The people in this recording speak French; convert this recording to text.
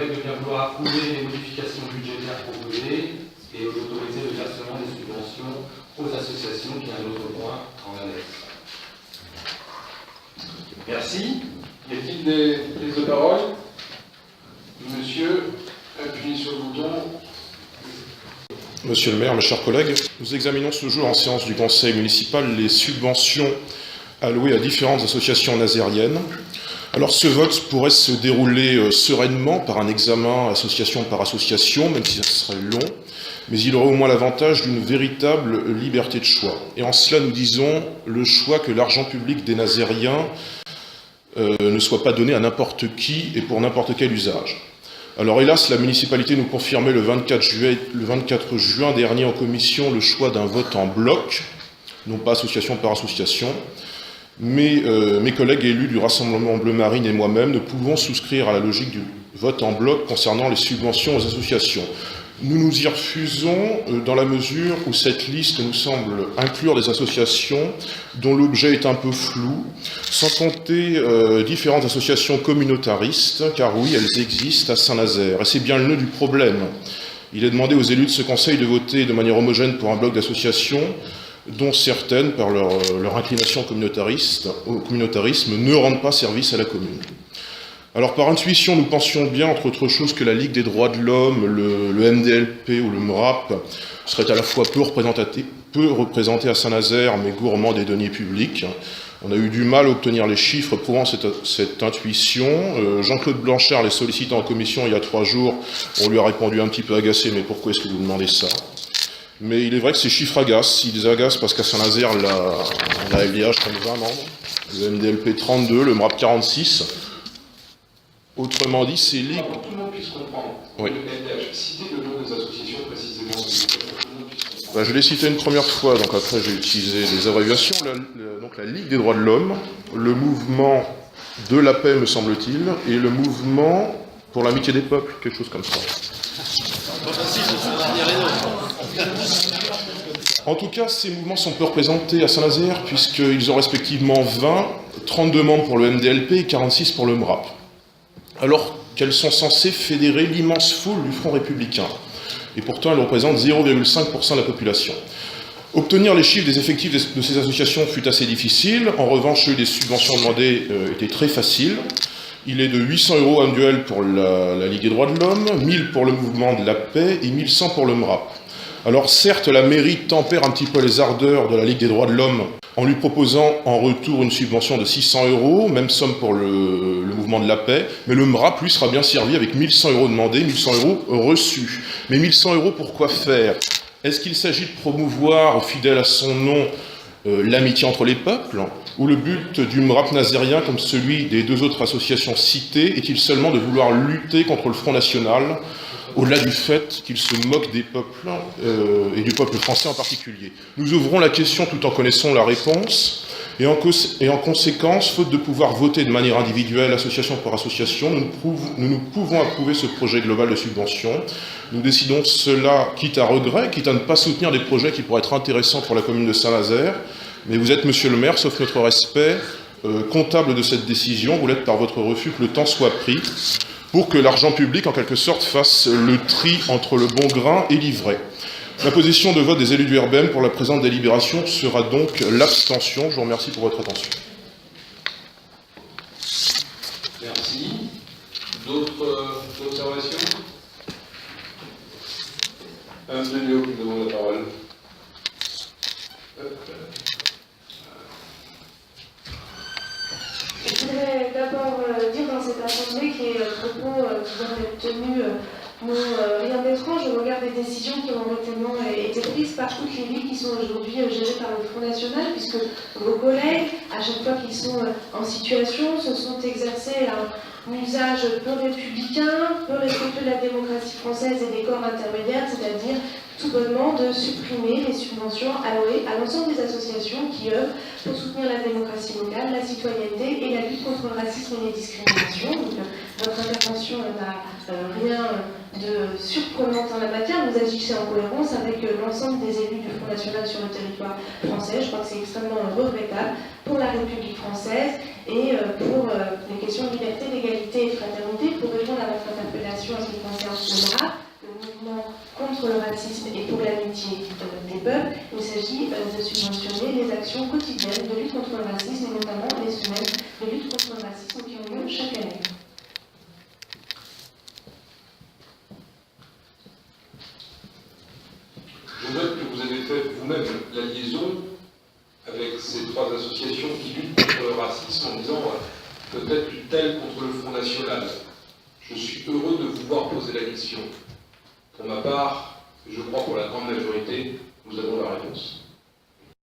collègues de bien vouloir approuver les modifications budgétaires proposées et d'autoriser le versement des subventions aux associations qui a un autre point en annexe. Merci. Y a-t-il des prises de parole? Monsieur, appuyez sur le bouton. Monsieur le maire, mes chers collègues, nous examinons ce jour en séance du conseil municipal les subventions allouées à différentes associations nazériennes. Alors ce vote pourrait se dérouler sereinement par un examen association par association, même si ça serait long, mais il aurait au moins l'avantage d'une véritable liberté de choix. Et en cela, nous disons le choix que l'argent public des nazériens ne soit pas donné à n'importe qui et pour n'importe quel usage. Alors hélas, la municipalité nous confirmait le 24 juin dernier en commission le choix d'un vote en bloc, non pas association par association, mais mes collègues élus du Rassemblement Bleu Marine et moi-même ne pouvons souscrire à la logique du vote en bloc concernant les subventions aux associations. Nous nous y refusons dans la mesure où cette liste nous semble inclure des associations dont l'objet est un peu flou, sans compter différentes associations communautaristes, car oui, elles existent à Saint-Nazaire. Et c'est bien le nœud du problème. Il est demandé aux élus de ce conseil de voter de manière homogène pour un bloc d'associations, dont certaines, par leur inclination au communautarisme, ne rendent pas service à la commune. Alors par intuition, nous pensions bien, entre autres choses, que la Ligue des droits de l'homme, le MDLP ou le MRAP seraient à la fois peu représentés à Saint-Nazaire, mais gourmands des deniers publics. On a eu du mal à obtenir les chiffres prouvant cette intuition. Jean-Claude Blanchard les sollicitant en commission il y a 3 jours, on lui a répondu un petit peu agacé, mais pourquoi est-ce que vous demandez ça? Mais il est vrai que ces chiffres agacent. Ils agacent parce qu'à Saint-Nazaire, on a LDH comme 20 membres, le MDLP 32, le MRAP 46. Autrement dit, c'est ligue. Pour que tout le monde puisse comprendre. Oui. Le LDH, citez le nom des associations précisément. Pour que tout le monde puisse comprendre. Je l'ai cité une première fois, donc après j'ai utilisé des abréviations. Donc la Ligue des droits de l'homme, le mouvement de la paix, me semble-t-il, et le mouvement pour l'amitié des peuples, quelque chose comme ça. En tout cas, ces mouvements sont peu représentés à Saint-Nazaire, puisqu'ils ont respectivement 20, 32 membres pour le MDLP et 46 pour le MRAP. Alors qu'elles sont censées fédérer l'immense foule du Front républicain. Et pourtant, elles représentent 0,5% de la population. Obtenir les chiffres des effectifs de ces associations fut assez difficile. En revanche, les subventions demandées étaient très faciles. Il est de 800 € annuels pour la Ligue des droits de l'homme, 1000 pour le mouvement de la paix et 1100 pour le MRAP. Alors certes, la mairie tempère un petit peu les ardeurs de la Ligue des droits de l'homme en lui proposant en retour une subvention de 600 €, même somme pour le mouvement de la paix, mais le MRAP, lui, sera bien servi avec 1100 € demandés, 1100 € reçus. Mais 1100 € pour quoi faire? Est-ce qu'il s'agit de promouvoir, fidèle à son nom, l'amitié entre les peuples? Ou le but du MRAP nazérien, comme celui des 2 autres associations citées, est-il seulement de vouloir lutter contre le Front National, au-delà du fait qu'il se moque des peuples, et du peuple français en particulier? Nous ouvrons la question tout en connaissant la réponse, et en conséquence, faute de pouvoir voter de manière individuelle, association par association, nous pouvons approuver ce projet global de subvention. Nous décidons cela, quitte à regret, quitte à ne pas soutenir des projets qui pourraient être intéressants pour la commune de Saint-Nazaire, mais vous êtes, monsieur le maire, sauf notre respect, comptable de cette décision, vous l'êtes par votre refus que le temps soit pris, pour que l'argent public, en quelque sorte, fasse le tri entre le bon grain et l'ivraie. La position de vote des élus du RBM pour la présente délibération sera donc l'abstention. Je vous remercie pour votre attention. Merci. D'autres observations? Madame Deléo qui demande la parole. Je voudrais d'abord dire dans cette assemblée que les propos qui viennent d'être tenus n'ont rien d'étrange au regard des décisions qui ont été prises par toutes les villes qui sont aujourd'hui gérées par le Front National, puisque vos collègues, à chaque fois qu'ils sont en situation, se sont exercés un usage peu républicain, peu respectueux de la démocratie française et des corps intermédiaires, c'est-à-dire tout bonnement de supprimer les subventions allouées à l'ensemble des associations qui œuvrent pour soutenir la démocratie locale, la citoyenneté et la lutte contre le racisme et les discriminations. Donc, votre intervention n'a rien de surprenant en la matière. Vous agissez en cohérence avec l'ensemble des élus du Front National sur le territoire français. Je crois que c'est extrêmement regrettable pour la République française et pour les questions de liberté, d'égalité et de fraternité. Pour répondre à votre interpellation associations en ce qui concerne le MRAP, le mouvement contre le racisme et pour l'amitié des peuples. Il s'agit de subventionner les actions quotidiennes de lutte contre le racisme et notamment les semaines de lutte contre le racisme qui ont lieu chaque année. Je note que vous avez fait vous-même la liaison avec ces trois associations qui luttent contre le racisme en disant peut-être une telle contre le Front National. Je suis heureux de vous voir poser la question. Pour ma part, et je crois pour la grande majorité, nous avons la réponse.